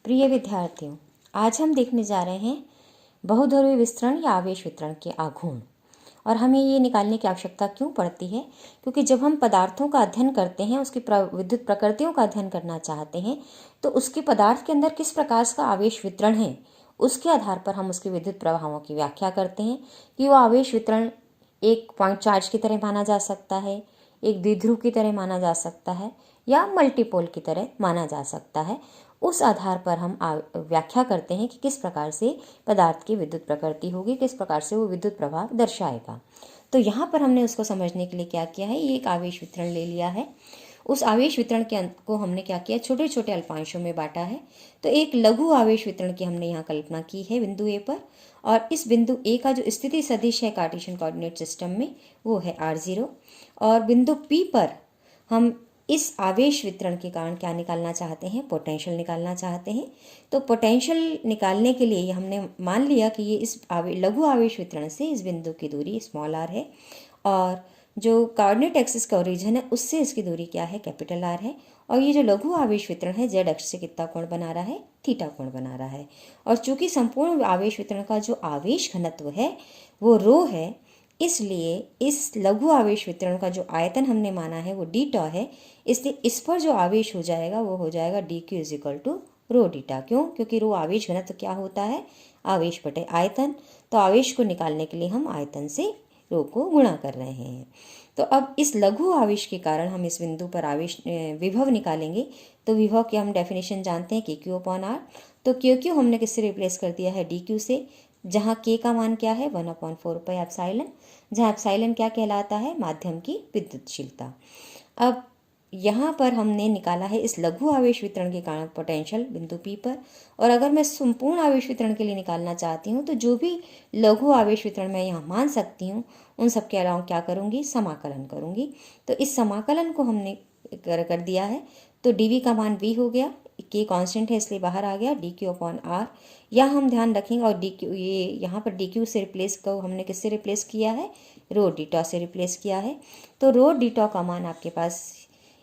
प्रिय विद्यार्थियों, आज हम देखने जा रहे हैं बहुध्रुवीय विस्तरण या आवेश वितरण के आघूर्ण। और हमें ये निकालने की आवश्यकता क्यों पड़ती है? क्योंकि जब हम पदार्थों का अध्ययन करते हैं, उसकी विद्युत प्रकृतियों का अध्ययन करना चाहते हैं, तो उसके पदार्थ के अंदर किस प्रकार का आवेश वितरण है, उसके आधार पर हम उसके विद्युत प्रभावों की व्याख्या करते हैं कि वो आवेश वितरण एक पॉइंट चार्ज की तरह माना जा सकता है, एक द्विध्रुव की तरह माना जा सकता है, या मल्टीपोल की तरह माना जा सकता है। उस आधार पर हम व्याख्या करते हैं कि किस प्रकार से पदार्थ की विद्युत प्रकृति होगी, किस प्रकार से वो विद्युत प्रभाव दर्शाएगा। तो यहाँ पर हमने उसको समझने के लिए क्या किया है, ये एक आवेश वितरण ले लिया है। उस आवेश वितरण के को हमने क्या किया, छोटे छोटे अल्पांशों में बांटा है। तो एक लघु आवेश वितरण की हमने यहाँ कल्पना की है बिंदु ए पर, और इस बिंदु ए का जो स्थिति सदिश है कार्टेशियन कोऑर्डिनेट सिस्टम में वो है r0, और बिंदु p पर हम इस आवेश वितरण के कारण क्या निकालना चाहते हैं, पोटेंशियल निकालना चाहते हैं। तो पोटेंशियल निकालने के लिए हमने मान लिया कि ये इस लघु आवेश वितरण से इस बिंदु की दूरी स्मॉल r है, और जो कोऑर्डिनेट एक्सिस का ओरिजिन है उससे इसकी दूरी क्या है, कैपिटल R है। और ये जो लघु आवेश वितरण है जेड अक्ष से कितना कोण बना रहा है, थीटा कोण बना रहा है। और चूंकि संपूर्ण आवेश वितरण का जो आवेश घनत्व है वो रो है, इसलिए इस लघु आवेश वितरण का जो आयतन हमने माना है वो डी टॉ है। इसलिए इस पर जो आवेश हो जाएगा वो हो जाएगा D Q is equal to rho डीटा। क्यों? क्योंकि रो आवेश घनत्व क्या होता है, आवेश बटे आयतन। तो आवेश को निकालने के लिए हम आयतन से रो को गुणा कर रहे हैं। तो अब इस लघु आवेश के कारण हम इस बिंदु पर आवेश विभव निकालेंगे। तो विभव की हम डेफिनेशन जानते हैं, के क्यू अपॉन आर। तो के क्यू हमने किससे रिप्लेस कर दिया है, डी क्यू से, जहाँ के का मान क्या है, 1/4 एप्सिलॉन, जहाँ एप्सिलॉन क्या कहलाता है, माध्यम की विद्युतशीलता। अब यहाँ पर हमने निकाला है इस लघु आवेश वितरण के कारण पोटेंशियल बिंदु P पर। और अगर मैं संपूर्ण आवेश वितरण के लिए निकालना चाहती हूँ तो जो भी लघु आवेश वितरण मैं यहाँ मान सकती हूँ उन सब के अलावा क्या करूँगी, समाकलन करूँगी। तो इस समाकलन को हमने कर दिया है। तो dv का मान v हो गया, के कांस्टेंट है इसलिए बाहर आ गया, डी क्यू अपॉन आर। या हम ध्यान रखेंगे, और डी क्यू ये यहाँ पर डी क्यू से रिप्लेस को हमने किससे रिप्लेस किया है, रो डीटा से रिप्लेस किया है। तो रो डीटा का मान आपके पास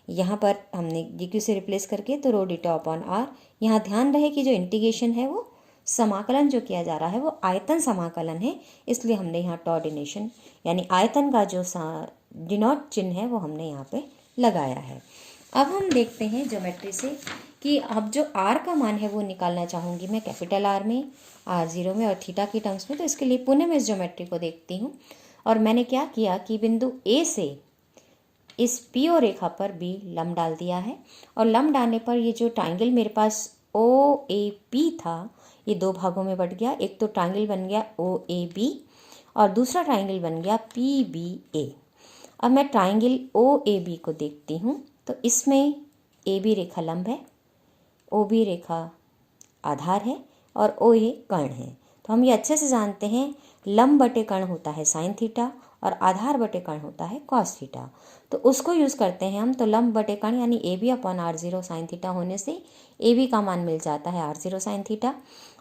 यहाँ पर हमने डी क्यू से रिप्लेस करके, तो रो डीटा अपॉन आर। यहाँ ध्यान रहे कि जो इंटीग्रेशन है वो समाकलन जो किया जा रहा है वो आयतन समाकलन है, इसलिए हमने यहाँ टॉ डिनोशन यानी आयतन का जो डिनोट चिन्ह है वो हमने यहाँ पे लगाया है। अब हम देखते हैं ज्योमेट्री से कि अब जो r का मान है वो निकालना चाहूँगी मैं कैपिटल R में, r0 में और थीटा की टर्म्स में। तो इसके लिए पुनः मैं इस ज्योमेट्री को देखती हूँ, और मैंने क्या किया कि बिंदु A से इस पी ओ रेखा पर B लंब डाल दिया है। और लंब डालने पर ये जो ट्राइंगल मेरे पास OAP था ये दो भागों में बट गया। एक तो ट्राइंगल बन गया OAB और दूसरा ट्राइंगल बन गया PBA। अब मैं ट्राइंगल OAB को देखती हूँ, तो इसमें AB रेखा लंब है, OB रेखा आधार है और OA कर्ण है। तो हम ये अच्छे से जानते हैं, लंब बटे कर्ण होता है साइन थीटा और आधार बटे कर्ण होता है कॉस थीटा। तो उसको यूज़ करते हैं हम। तो लंब बटे कर्ण यानी AB upon R0 sine theta होने से AB का मान मिल जाता है R0 साइन थीटा,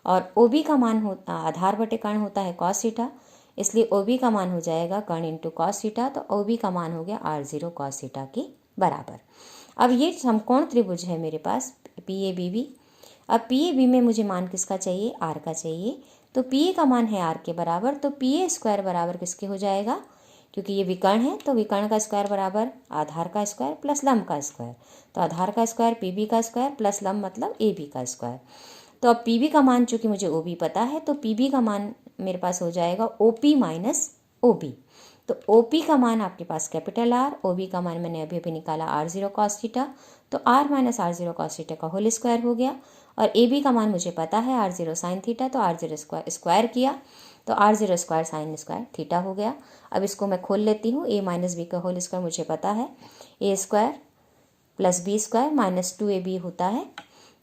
और OB का मान आधार बटे कर्ण होता है कॉस थीटा, इसलिए OB का मान हो जाएगा कर्ण इंटू कॉस थीटा। तो OB का मान हो गया R0 कॉस थीटा के बराबर। अब ये समकोण त्रिभुज है मेरे पास PABB। अब PAB में मुझे मान किसका चाहिए, R का चाहिए। तो PA का मान है R के बराबर, तो PA स्क्वायर बराबर किसके हो जाएगा, क्योंकि ये विकर्ण है तो विकर्ण का स्क्वायर बराबर आधार का स्क्वायर प्लस लंब का स्क्वायर। तो आधार का स्क्वायर PB का स्क्वायर प्लस लंब मतलब AB का स्क्वायर। तो अब PB का मान चूँकि मुझे OB पता है तो PB का मान मेरे पास हो जाएगा OP माइनस OB। तो OP का मान आपके पास कैपिटल R, OB का मान मैंने अभी अभी निकाला R0 कॉस थीटा, तो R minus R0 cos theta का होल स्क्वायर हो गया। और AB का मान मुझे पता है R0 साइन थीटा, तो R0 स्क्वायर किया तो R0 square sine square theta हो गया। अब इसको मैं खोल लेती हूँ, A माइनस बी का होल स्क्वायर मुझे पता है, A square plus B square minus 2AB होता है।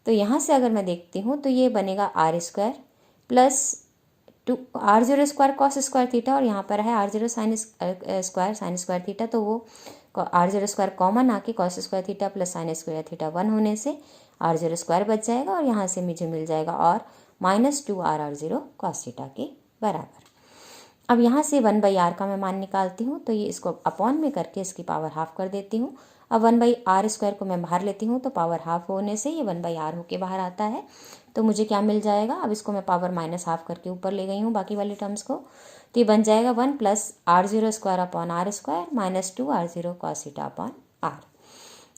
तो यहाँ से अगर मैं देखती हूँ तो ये बनेगा R square plus R0 square cos square theta, और यहाँ पर है R0 साइन स्क्वायर थीटा। तो वो R0 स्क्वायर कॉमन आके cos square theta plus sine square theta 1 होने से R0 स्क्वायर बच जाएगा, और यहाँ से मुझे मिल जाएगा और minus 2R R0 cos theta के बराबर। अब यहाँ से 1/r का मैं मान निकालती हूँ, तो ये इसको अपॉन में करके इसकी पावर हाफ कर देती हूँ। अब 1/r² को मैं बाहर लेती हूँ तो पावर हाफ होने से ये 1/r होके बाहर आता है। तो मुझे क्या मिल जाएगा, अब इसको मैं पावर -हाफ करके ऊपर ले गई हूँ बाकी वाले टर्म्स को, तो ये बन जाएगा 1 + r0² -2 r0 cos theta upon r।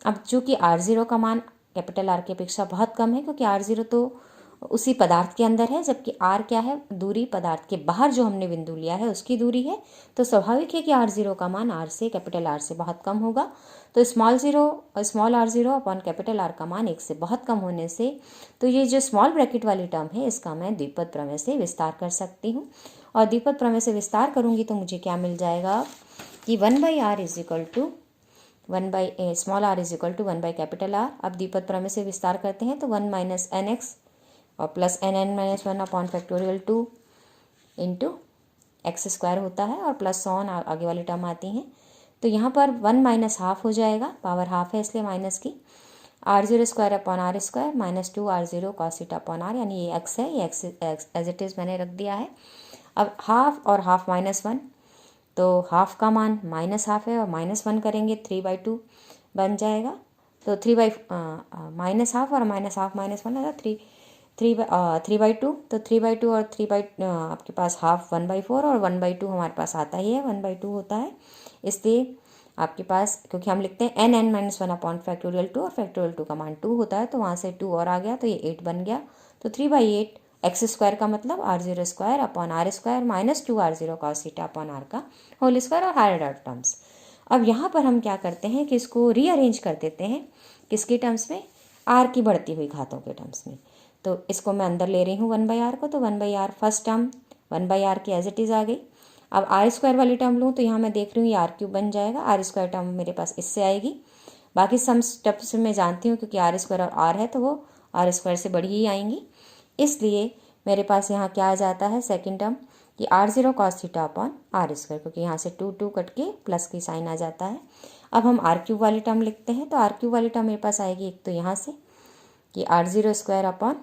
अब चूँकि r0 का मान कैपिटल R की अपेक्षा बहुत कम है, क्योंकि r0 तो उसी पदार्थ के अंदर है, जबकि r क्या है, दूरी पदार्थ के बाहर जो हमने बिंदु लिया है उसकी दूरी है। तो स्वाभाविक है कि r0 का मान r से, कैपिटल R से बहुत कम होगा। तो small r0 upon capital R का मान 1 से बहुत कम होने से, तो ये जो स्मॉल ब्रैकेट वाली टर्म है इसका मैं द्विपद प्रमेय से विस्तार कर सकती हूँ। और द्विपद प्रमेय से विस्तार करूँगी तो मुझे क्या मिल जाएगा कि 1/r is equal to 1 small r is equal to 1 capital R। अब द्विपद प्रमेय से विस्तार करते हैं तो 1 - nx और plus nn-1 upon factorial 2 into x² होता है, और प्लस ऑन आगे वाली टर्म आती हैं। तो यहाँ पर 1 - हाफ हो जाएगा, पावर हाफ है इसलिए माइनस की, r0² upon r² -2 r0 cos theta upon r, यानी ये x है, ये x एज इट इज़ मैंने रख दिया है। अब हाफ और हाफ -1, तो हाफ का मान -हाफ है और -1 करेंगे 3/2 बन जाएगा। तो 3/हाफ और -हाफ -1 है 3/2, तो 3/2 और 3/, आपके पास हाफ 1/4 और 1/2 हमारे पास आता ही है, 1/2 होता है। इसलिए आपके पास, क्योंकि हम लिखते हैं nn-1 अपॉन फैक्टोरियल 2 और फैक्टोरियल 2 का मान 2 होता है, तो वहाँ से 2 और आ गया तो ये 8 बन गया। तो 3/8 x² का मतलब r0² upon r² -2 r0 cos theta upon r का होल स्क्वायर और हायर ऑर्डर टर्म्स। अब यहाँ पर हम क्या करते हैं कि इसको रीअरेंज कर देते हैं, किसके टर्म्स में, r की बढ़ती हुई घातों के टर्म्स में। तो इसको मैं अंदर ले रही हूँ 1/r को, तो 1/r फर्स्ट टर्म 1/r की एज इट इज़ आ गई। अब r² वाली टर्म लूँ तो यहाँ मैं देख रही हूँ ये r³ बन जाएगा, r² टर्म मेरे पास इससे आएगी। बाकी सम स्टेप्स में जानती हूँ क्योंकि r² और r है तो वो r² से बड़ी ही आएंगी, इसलिए मेरे पास यहाँ क्या आ जाता है सेकेंड टर्म कि r0 cos theta upon r², क्योंकि यहाँ से 2 कट के प्लस की साइन आ जाता है। अब हम r³ वाली टर्म लिखते हैं, तो r³ वाली टर्म मेरे पास आएगी एक तो यहाँ से कि r0² अपॉन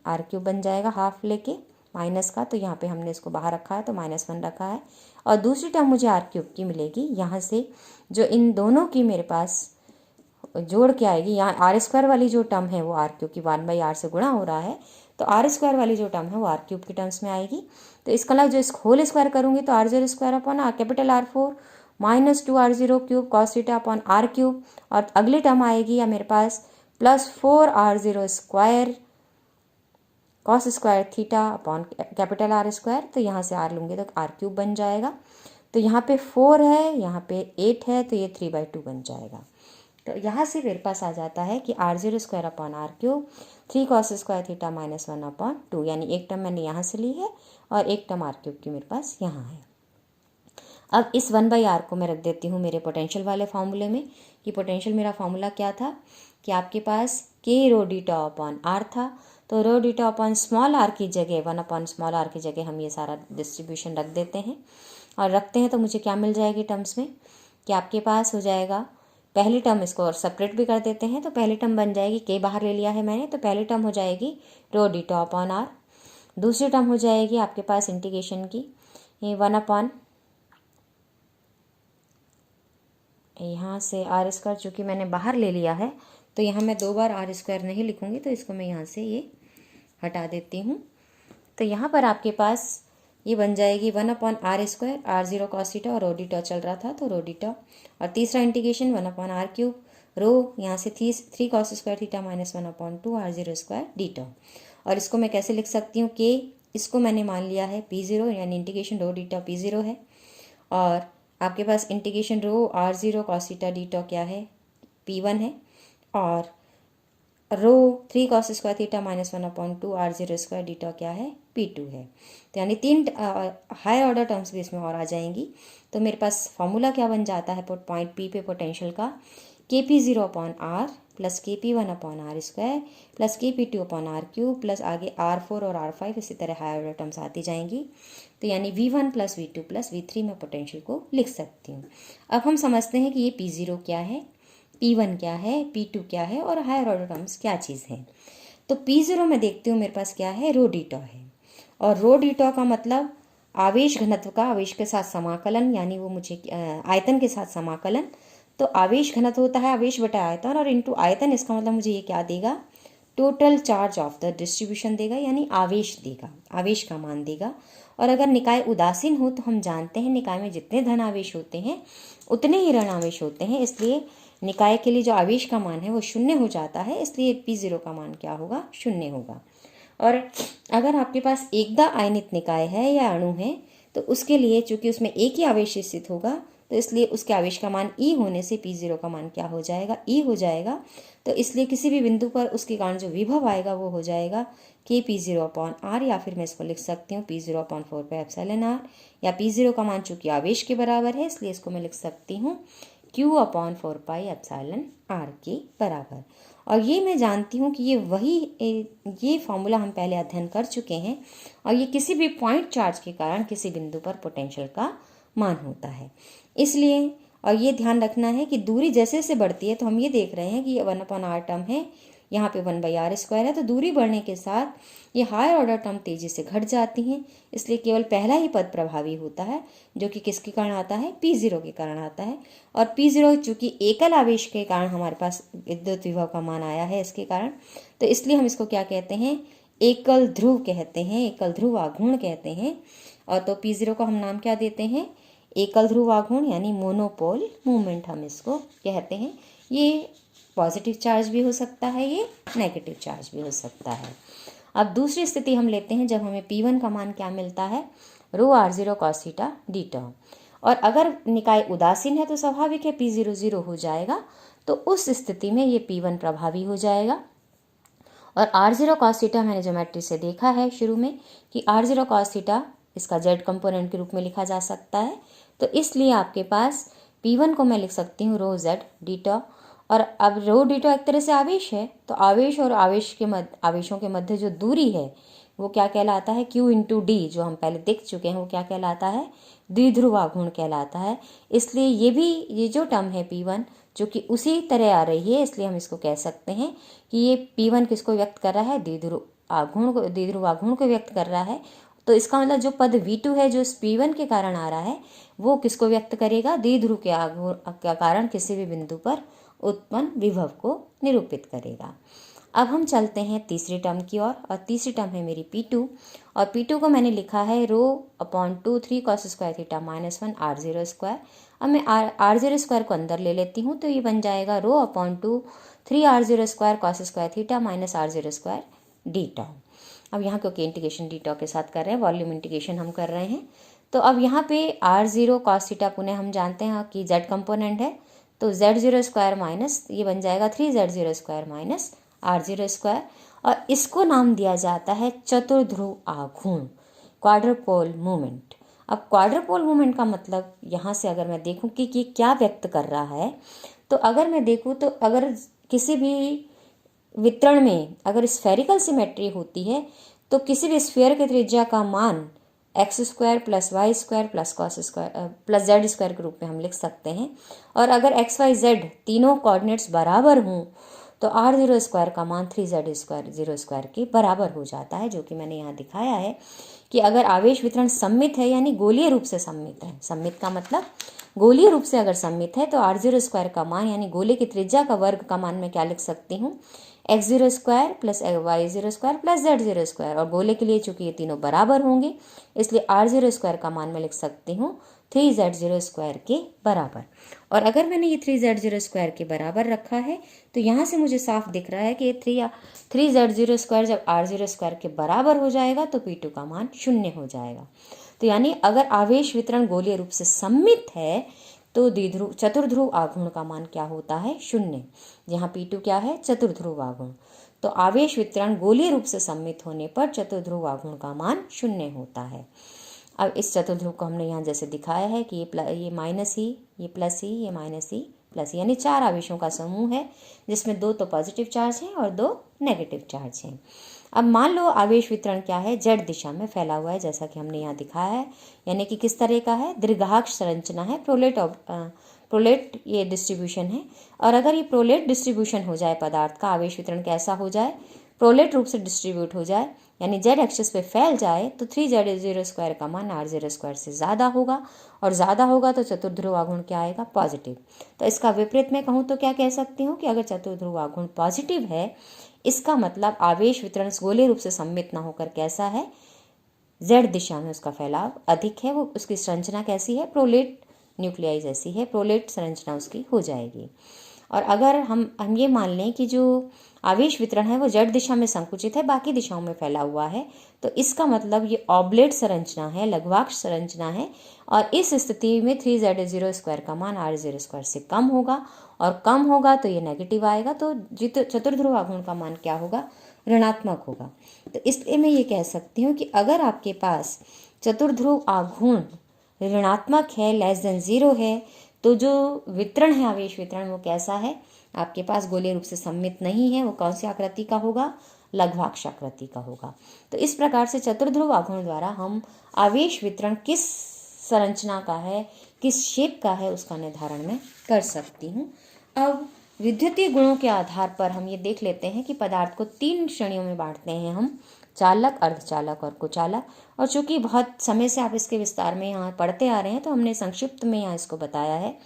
r³ बन जाएगा हाफ लेके माइनस का, तो यहाँ पे हमने इसको बाहर रखा है तो -1 रखा है। और दूसरी टर्म मुझे r³ की मिलेगी यहाँ से, जो इन दोनों की मेरे पास जोड़ के आएगी। यहाँ r² वाली जो टर्म है वो r³ की 1/r से गुणा हो रहा है, तो r² वाली जो टर्म है वो r³ की टर्म्स में आएगी। तो इसका जो इस होल स्क्वायर करूँगी तो r0² upon capital R4 -2 r0³ cos theta upon r³, और अगली टर्म आएगी या मेरे पास +4 r0² cos² theta upon capital R²। तो यहाँ से r लूँगी तो r³ बन जाएगा। तो यहाँ पे 4 है, यहाँ पे 8 है, तो ये 3/2 बन जाएगा। तो यहाँ से मेरे पास आ जाता है कि r0² upon r³ 3 cos² theta -1 upon 2, यानी एक टर्म मैंने यहाँ से ली है और एक टर्म r³ की मेरे पास यहाँ है। अब इस 1/r को मैं रख देती हूँ मेरे पोटेंशियल वाले फार्मूले में, कि पोटेंशियल मेरा फार्मूला क्या था कि आपके पास k रो डीटा अपॉन r था, तो रो डीटा अपॉन स्मॉल r की जगह 1 अपॉन स्मॉल r की जगह हम ये सारा डिस्ट्रीब्यूशन रख देते हैं, और रखते हैं तो मुझे क्या मिल जाएगी टर्म्स में कि आपके पास हो जाएगा पहली टर्म, इसको और सेपरेट भी कर देते हैं, तो पहली टर्म बन जाएगी k बाहर ले लिया है मैंने, तो पहली टर्म हो जाएगी रो डीटा अपॉन r। दूसरी टर्म हो जाएगी आपके पास इंटीग्रेशन की 1 अपॉन यहाँ से r², चूँकि मैंने बाहर ले लिया है तो यहाँ मैं 2 बार r² नहीं लिखूँगी, तो इसको मैं यहाँ से ये हटा देती हूँ। तो यहाँ पर आपके पास ये बन जाएगी 1 upon r², r0 cos theta और रो डीटा चल रहा था तो रो डीटा, और तीसरा इंटीग्रेशन 1 अपॉन r³ रो, यहाँ से 3 cos² थीटा -1 अपॉन 2 r0² डीटा। और इसको मैं कैसे लिख सकती हूँ कि इसको मैंने मान लिया है p0, यानी इंटीग्रेशन रो डीटा p0 है, और आपके पास इंटीग्रेशन रो r0 cos थीटा डीटा क्या है p1 है, और रो 3 cos² थीटा -1 अपॉन 2 r0² डीटा क्या है p2 है। तो यानी 3 हायर ऑर्डर टर्म्स भी इसमें और आ जाएंगी। तो मेरे पास फॉर्मूला क्या बन जाता है पॉइंट P पे पोटेंशियल का, kp0 upon r plus kp1 upon r² plus kp2 upon r³ plus आगे r4 और r5, इसी तरह हायर ऑर्डर टर्म्स आती जाएंगी। तो यानी v1 plus v2 plus v3 में पोटेंशियल को लिख सकती हूँ। अब हम समझते हैं कि ये p0 क्या है, p1 क्या है, p2 क्या है और हायर ऑर्डर टर्म्स क्या चीज़ है। तो p0 में देखती हूँ मेरे पास क्या है, रो डीटा है, और रो डीटा का मतलब आवेश घनत्व का आवेश के साथ समाकलन, यानी वो मुझे आयतन के साथ समाकलन। तो आवेश घनत्व होता है आवेश बटा आयतन, और इंटू आयतन, इसका मतलब मुझे ये क्या देगा, total charge of the distribution देगा, यानी आवेश देगा, आवेश का मान देगा। और अगर निकाय उदासीन हो तो हम जानते हैं निकाय में जितने धन आवेश होते हैं उतने ही ऋण आवेश होते हैं, इसलिए निकाय के लिए जो आवेश का मान है वो शून्य हो जाता है, इसलिए P0 का मान क्या होगा, शून्य होगा। और अगर आपके पास एकदा आयनित निकाय है या अणु है तो उसके लिए चूंकि उसमें एक ही आवेश स्थित होगा तो इसलिए उसके आवेश का मान E होने से P0 का मान क्या हो जाएगा, E हो जाएगा। तो इसलिए किसी भी बिंदु पर उसके कारण जो विभव आएगा वो हो जाएगा Kp0/r, या फिर मैं इसको लिख सकती हूँ P0/4πε/r, या P0 का मान चूंकि आवेश के बराबर है इसलिए इसको मैं लिख सकती हूँ Q/4πε/r के बराबर। और ये मैं जानती हूँ कि ये फॉर्मूला हम पहले अध्ययन कर चुके हैं, और ये किसी भी पॉइंट चार्ज के कारण किसी बिंदु पर पोटेंशियल का मान होता है। इसलिए और ये ध्यान रखना है कि दूरी जैसे जैसे बढ़ती है तो हम ये देख रहे हैं कि ये 1/r टर्म है, यहाँ पे 1/r² है, तो दूरी बढ़ने के साथ ये हायर ऑर्डर टर्म तेजी से घट जाती हैं, इसलिए केवल पहला ही पद प्रभावी होता है जो कि किसके कारण आता है, P0 के कारण आता है। और P0 चूंकि एकल आवेश के कारण हमारे पास विद्युत विभव का मान आया है इसके कारण, तो इसलिए हम इसको क्या कहते हैं, एकल ध्रुव कहते हैं, एकल ध्रुव आघूर्ण कहते हैं। और तो P0 को हम नाम क्या देते हैं, एकल ध्रुव आघूर्ण, यानी मोनोपोल मूवमेंट हम इसको कहते हैं। ये पॉजिटिव चार्ज भी हो सकता है, ये नेगेटिव चार्ज भी हो सकता है। अब दूसरी स्थिति हम लेते हैं जब हमें P1 का मान क्या मिलता है, ρr0 cos theta d term. और अगर निकाय उदासीन है तो स्वाभाविक है P0 0 हो जाएगा, तो उस स्थिति में ये P1 प्रभावी हो जाएगा। और r0 cos थीटा मैंने ज्योमेट्री से देखा है शुरू में कि r0 cos थीटा इसका z कंपोनेंट के रूप में लिखा जा सकता है, तो इसलिए आपके पास P1 को मैं लिख सकती हूँ ρz d टर्म। और अब रो d टर्म एक तरह से आवेश है, तो आवेश और आवेशों के मध्य जो दूरी है वो क्या कहलाता है, Q × d, जो हम पहले देख चुके हैं वो क्या कहलाता है, द्विध्रुव आघूर्ण कहलाता है। इसलिए ये जो टर्म है P1 जो कि उसी तरह आ रही है, इसलिए हम इसको कह सकते हैं कि ये P1 किसको व्यक्त कर रहा है, द्विध्रुव आघूर्ण को व्यक्त कर रहा है। तो इसका मतलब जो पद V2 है जो इस P1 के कारण आ रहा है वो किसको व्यक्त करेगा, द्विध्रुव के आघूर्ण के कारण किसी भी बिंदु पर उत्पन्न विभव को निरूपित करेगा। अब हम चलते हैं तीसरी टर्म की ओर, और तीसरी टर्म है मेरी P2, और P2 को मैंने लिखा है ρ/2 3 cos² थीटा -1 r0²। अब मैं r0² को अंदर ले लेती हूँ तो ये बन जाएगा ρ/2 3 r0² cos² theta -r0² d term. अब यहाँ क्योंकि इंटीग्रेशन d टर्म के साथ कर रहे हैं, वॉल्यूम इंटीग्रेशन हम कर रहे हैं, तो अब यहाँ पे r0 cos थीटा पुनः हम जानते हैं कि z कंपोनेंट है, तो z0² माइनस ये बन जाएगा 3z0² माइनस r0²। और इसको नाम दिया जाता है चतुर्ध्रुव आघूर्ण, क्वाड्रपोल मूवमेंट। अब क्वाड्रपोल मूवमेंट का मतलब यहाँ से अगर मैं देखूँ कि ये क्या व्यक्त कर रहा है, तो अगर मैं देखूँ तो अगर किसी भी वितरण में अगर स्फेरिकल सिमेट्री होती है तो किसी भी स्फीयर के त्रिज्या का मान x² + y² + cos² + z² के रूप में हम लिख सकते हैं। और अगर x, y, z तीनों कोऑर्डिनेट्स बराबर हों तो r0² का मान 3z0² के बराबर हो जाता है, जो कि मैंने यहाँ दिखाया है कि अगर आवेश वितरण सममित है यानी गोलीय रूप से सममित है, सममित का मतलब गोलीय रूप से अगर सममित है तो r0² का मान यानी गोले की त्रिज्या का वर्ग का मान मैं क्या लिख सकती हूँ, x0² + y0² + z0²। और गोले के लिए चूंकि ये तीनों बराबर होंगे इसलिए r0² का मान मैं लिख सकती हूँ 3z0² के बराबर। और अगर मैंने ये 3z0² के बराबर रखा है तो यहाँ से मुझे साफ दिख रहा है कि 3z0² जब r0² के बराबर हो जाएगा तो P2 का मान 0 हो जाएगा। तो यानी अगर आवेश वितरण गोलीय रूप से सममित है तो चतुर्ध्रुव आघूर्ण का मान क्या होता है, 0। जहाँ P2 क्या है, चतुर्ध्रुव आघूर्ण। तो आवेश वितरण गोलीय रूप से सममित होने पर चतुर्ध्रुव आघूर्ण का मान 0 होता है। अब इस चतुर्ध्रुव को हमने यहाँ जैसे दिखाया है कि ये माइनस ही, ये प्लस ही, ये माइनस ही, प्लस, यानी 4 आवेशों का समूह है जिसमें 2 तो पॉजिटिव चार्ज हैं और 2 नेगेटिव चार्ज हैं। अब मान लो आवेश वितरण क्या है, जेड दिशा में फैला हुआ है जैसा कि हमने यहाँ दिखाया है, यानी कि किस तरह का है, दीर्घाक्ष संरचना है, प्रोलेट ये डिस्ट्रीब्यूशन है। और अगर ये प्रोलेट डिस्ट्रीब्यूशन हो जाए पदार्थ का, आवेश वितरण कैसा हो जाए, प्रोलेट रूप से डिस्ट्रीब्यूट हो जाए, यानी जेड एक्सिस पे फैल जाए, तो 3z0² का मान r0² से ज़्यादा होगा, और ज़्यादा होगा तो चतुर्ध्रुव आघूर्ण क्या आएगा? पॉजिटिव। तो इसका विपरीत में कहूँ तो क्या कह सकती हूँ कि अगर चतुर्ध्रुव आघूर्ण पॉजिटिव है, इसका मतलब आवेश वितरण गोलीय रूप से सममित ना होकर कैसा है? जेड दिशा में उसका फैलाव अधिक है। वो उसकी संरचना कैसी है? प्रोलेट न्यूक्लियाई जैसी है, प्रोलेट संरचना उसकी हो जाएगी। और अगर हम ये मान लें कि जो आवेश वितरण है वो जेड दिशा में संकुचित है, बाकी दिशाओं में फैला हुआ है, तो इसका मतलब ये ऑब्लेट संरचना है, लघुवाक्ष संरचना है, और इस स्थिति में 3z0² का मान r0² से कम होगा, और कम होगा तो ये नेगेटिव आएगा, तो चतुर्ध्रुव आघूर्ण का मान क्या होगा? ऋणात्मक होगा। तो इसलिए मैं ये कह सकती हूँ कि अगर आपके पास चतुर्ध्रुव आघूर्ण ऋणात्मक है, <0 है, तो जो वितरण है, आवेश वितरण, वो कैसा है? आपके पास गोलीय रूप से सममित नहीं है। वो कौन सी आकृति का होगा? लघुवाक्ष आकृति का होगा। तो इस प्रकार से चतुर्ध्रुव आघूर्ण द्वारा हम आवेश वितरण किस संरचना का है, किस शेप का है, उसका निर्धारण मैं कर सकती हूँ। अब विद्युतीय गुणों के आधार पर हम ये देख लेते हैं कि पदार्थ को 3 श्रेणियों में बांटते हैं हम: चालक, अर्धचालक और कुचालक। और चूंकि बहुत समय से आप इसके विस्तार में यहाँ पढ़ते आ रहे हैं, तो हमने संक्षिप्त में यहाँ इसको बताया है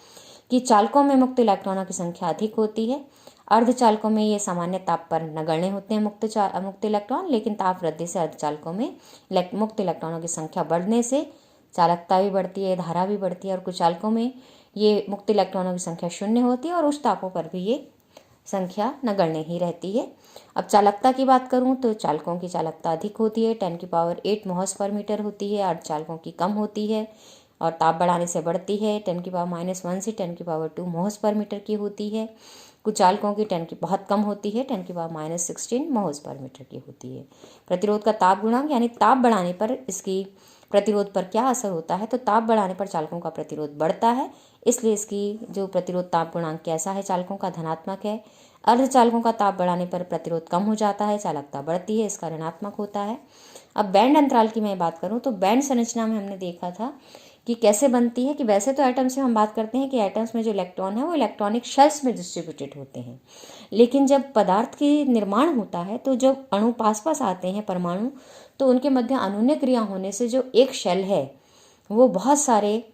कि चालकों में मुक्त इलेक्ट्रॉनों की संख्या अधिक होती है। अर्धचालकों में ये सामान्य ताप पर नगण्य होते हैं मुक्त इलेक्ट्रॉन, लेकिन ताप वृद्धि से अर्धचालकों में मुक्त इलेक्ट्रॉनों की संख्या बढ़ने से चालकता भी बढ़ती है, धारा भी बढ़ती है। और कुचालकों में ये मुक्त इलेक्ट्रॉनों की संख्या 0 होती है, और उच्च तापों पर भी ये संख्या नगण्य ही रहती है। अब चालकता की बात करूं तो चालकों की चालकता अधिक होती है, 10⁸ मोहस पर मीटर होती है। अर्धचालकों की कम होती है और ताप बढ़ाने से बढ़ती है, 10⁻⁻1 से 10⁻2 मोहस पर मीटर की होती है। कुचालकों की बहुत कम होती है, 10⁻16 मोहस पर मीटर की होती है। प्रतिरोध का ताप गुणांक, यानी ताप बढ़ाने पर इसकी प्रतिरोध पर क्या असर होता है? तो ताप बढ़ाने पर चालकों का प्रतिरोध बढ़ता है, इसलिए इसकी जो प्रतिरोध ताप गुणांक कैसा है? चालकों का धनात्मक है। अर्धचालकों का ताप बढ़ाने पर प्रतिरोध कम हो जाता है, चालकता बढ़ती है, इसका ऋणात्मक होता है। अब बैंड अंतराल की मैं बात करूं तो बैंड संरचना में हमने देखा था कि कैसे बनती है, कि वैसे तो एटम्स में हम बात करते हैं कि एटम्स में जो इलेक्ट्रॉन है वो इलेक्ट्रॉनिक शेल्स में डिस्ट्रीब्यूटेड होते हैं, लेकिन जब पदार्थ के निर्माण होता है तो जब अणु पास पास आते हैं, परमाणु, तो उनके मध्य अनुन्य क्रिया होने से जो एक शेल है वो बहुत सारे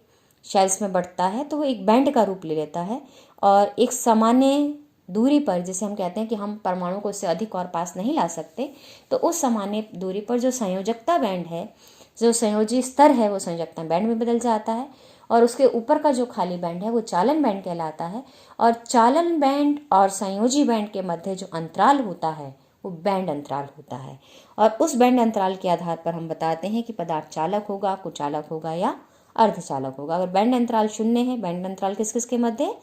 शेल्स में बढ़ता है, तो वो एक बैंड का रूप ले लेता है। और एक सामान्य दूरी पर, जैसे हम कहते हैं कि हम परमाणु को उससे अधिक और पास नहीं ला सकते, तो उस सामान्य दूरी पर जो संयोजकता बैंड है, जो संयोजी स्तर है, वो संयोजकता बैंड में बदल जाता है, और उसके ऊपर का जो खाली बैंड है वो चालन बैंड कहलाता है। और चालन बैंड और संयोजी बैंड के मध्य जो अंतराल होता है वो बैंड अंतराल होता है, और उस बैंड अंतराल के आधार पर हम बताते हैं कि पदार्थ चालक होगा, कुचालक होगा या अर्धचालक होगा। अगर बैंड अंतराल 0 है, बैंड अंतराल किस किस के मध्य?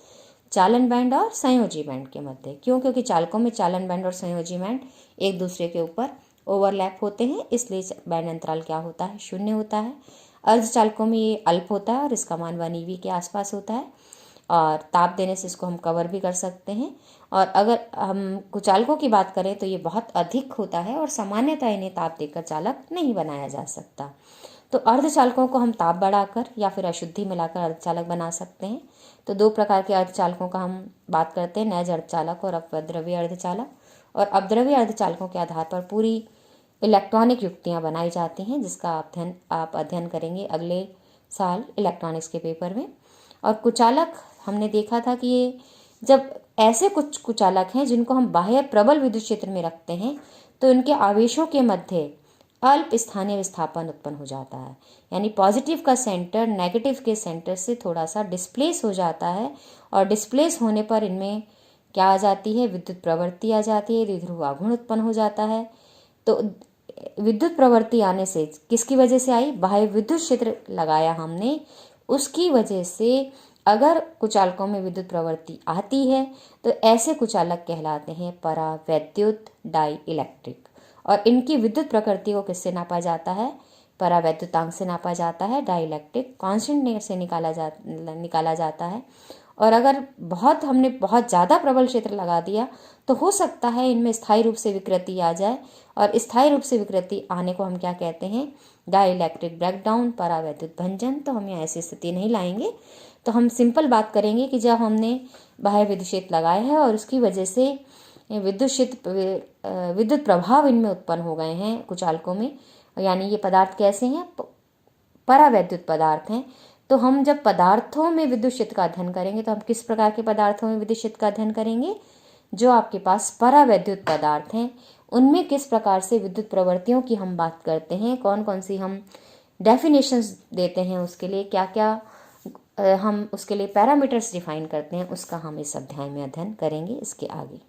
चालन बैंड और संयोजी बैंड के मध्य। क्यों? क्योंकि चालकों में चालन बैंड और संयोजी बैंड एक दूसरे के ऊपर ओवरलैप होते हैं, इसलिए बैंड अंतराल क्या होता है? 0 होता है। अर्धचालकों में ये अल्प होता है और इसका मान 1 eV के आसपास होता है, और ताप देने से इसको हम कवर भी कर सकते हैं। और अगर हम कुचालकों की बात करें तो ये बहुत अधिक होता है, और सामान्यतः इन्हें ताप देकर चालक नहीं बनाया जा सकता। तो अर्धचालकों को हम ताप बढ़ाकर या फिर अशुद्धि मिलाकर अर्धचालक बना सकते हैं। तो 2 प्रकार के अर्धचालकों का हम बात करते हैं, नैज अर्धचालक और अपद्रव्य अर्धचालक। और अपद्रव्य अर्धचालकों के आधार पर पूरी इलेक्ट्रॉनिक युक्तियां बनाई जाती हैं, जिसका आप अध्ययन करेंगे अगले साल इलेक्ट्रॉनिक्स के पेपर में। और कुचालक हमने देखा था कि ये जब ऐसे कुछ कुचालक हैं जिनको हम बाह्य प्रबल विद्युत क्षेत्र में रखते हैं, तो इनके आवेशों के मध्य अल्प स्थानीय विस्थापन उत्पन्न हो जाता है, यानी पॉजिटिव का सेंटर नेगेटिव के सेंटर से थोड़ा सा डिस्प्लेस हो जाता है, और डिस्प्लेस होने पर इनमें क्या आ जाती है? विद्युत प्रवृत्ति आ जाती है, द्विध्रुव आघूर्ण उत्पन्न हो जाता है। तो विद्युत प्रवृत्ति आने से किसकी वजह से आई? बाह्य विद्युत क्षेत्र लगाया हमने, उसकी वजह से अगर कुचालकों में विद्युत प्रवृत्ति आती है तो ऐसे कुचालक कहलाते हैं परावैद्युत डाई इलेक्ट्रिक। और इनकी विद्युत प्रकृति को किससे नापा जाता है? परावैद्युतांक से नापा जाता है, डाई इलेक्ट्रिक कांस्टेंट से निकाला जाता है। और अगर हमने बहुत ज़्यादा प्रबल क्षेत्र लगा दिया तो हो सकता है इनमें स्थायी रूप से विकृति आ जाए, और स्थायी रूप से विकृति आने को हम क्या कहते हैं? डाई इलेक्ट्रिक ब्रेकडाउन, परावैद्युत भंजन। तो हम यहाँ ऐसी स्थिति नहीं लाएंगे, तो हम सिंपल बात करेंगे कि जब हमने बाह्य विद्युत क्षेत्र लगाया है और उसकी वजह से विद्युत प्रभाव इनमें उत्पन्न हो गए हैं कुचालकों में, यानी ये पदार्थ कैसे हैं, परावैद्युत पदार्थ हैं। तो हम जब पदार्थों में विद्युत क्षेत्र का अध्ययन करेंगे तो हम किस प्रकार के पदार्थों में विद्युत क्षेत्र का अध्ययन करेंगे, जो आपके पास परावैद्युत पदार्थ हैं उनमें किस प्रकार से विद्युत प्रवृत्तियों की हम बात करते हैं, कौन कौन सी हम डेफिनेशंस देते हैं, उसके लिए क्या क्या हम उसके लिए पैरामीटर्स डिफाइन करते हैं, उसका हम इस अध्याय में अध्ययन करेंगे इसके आगे।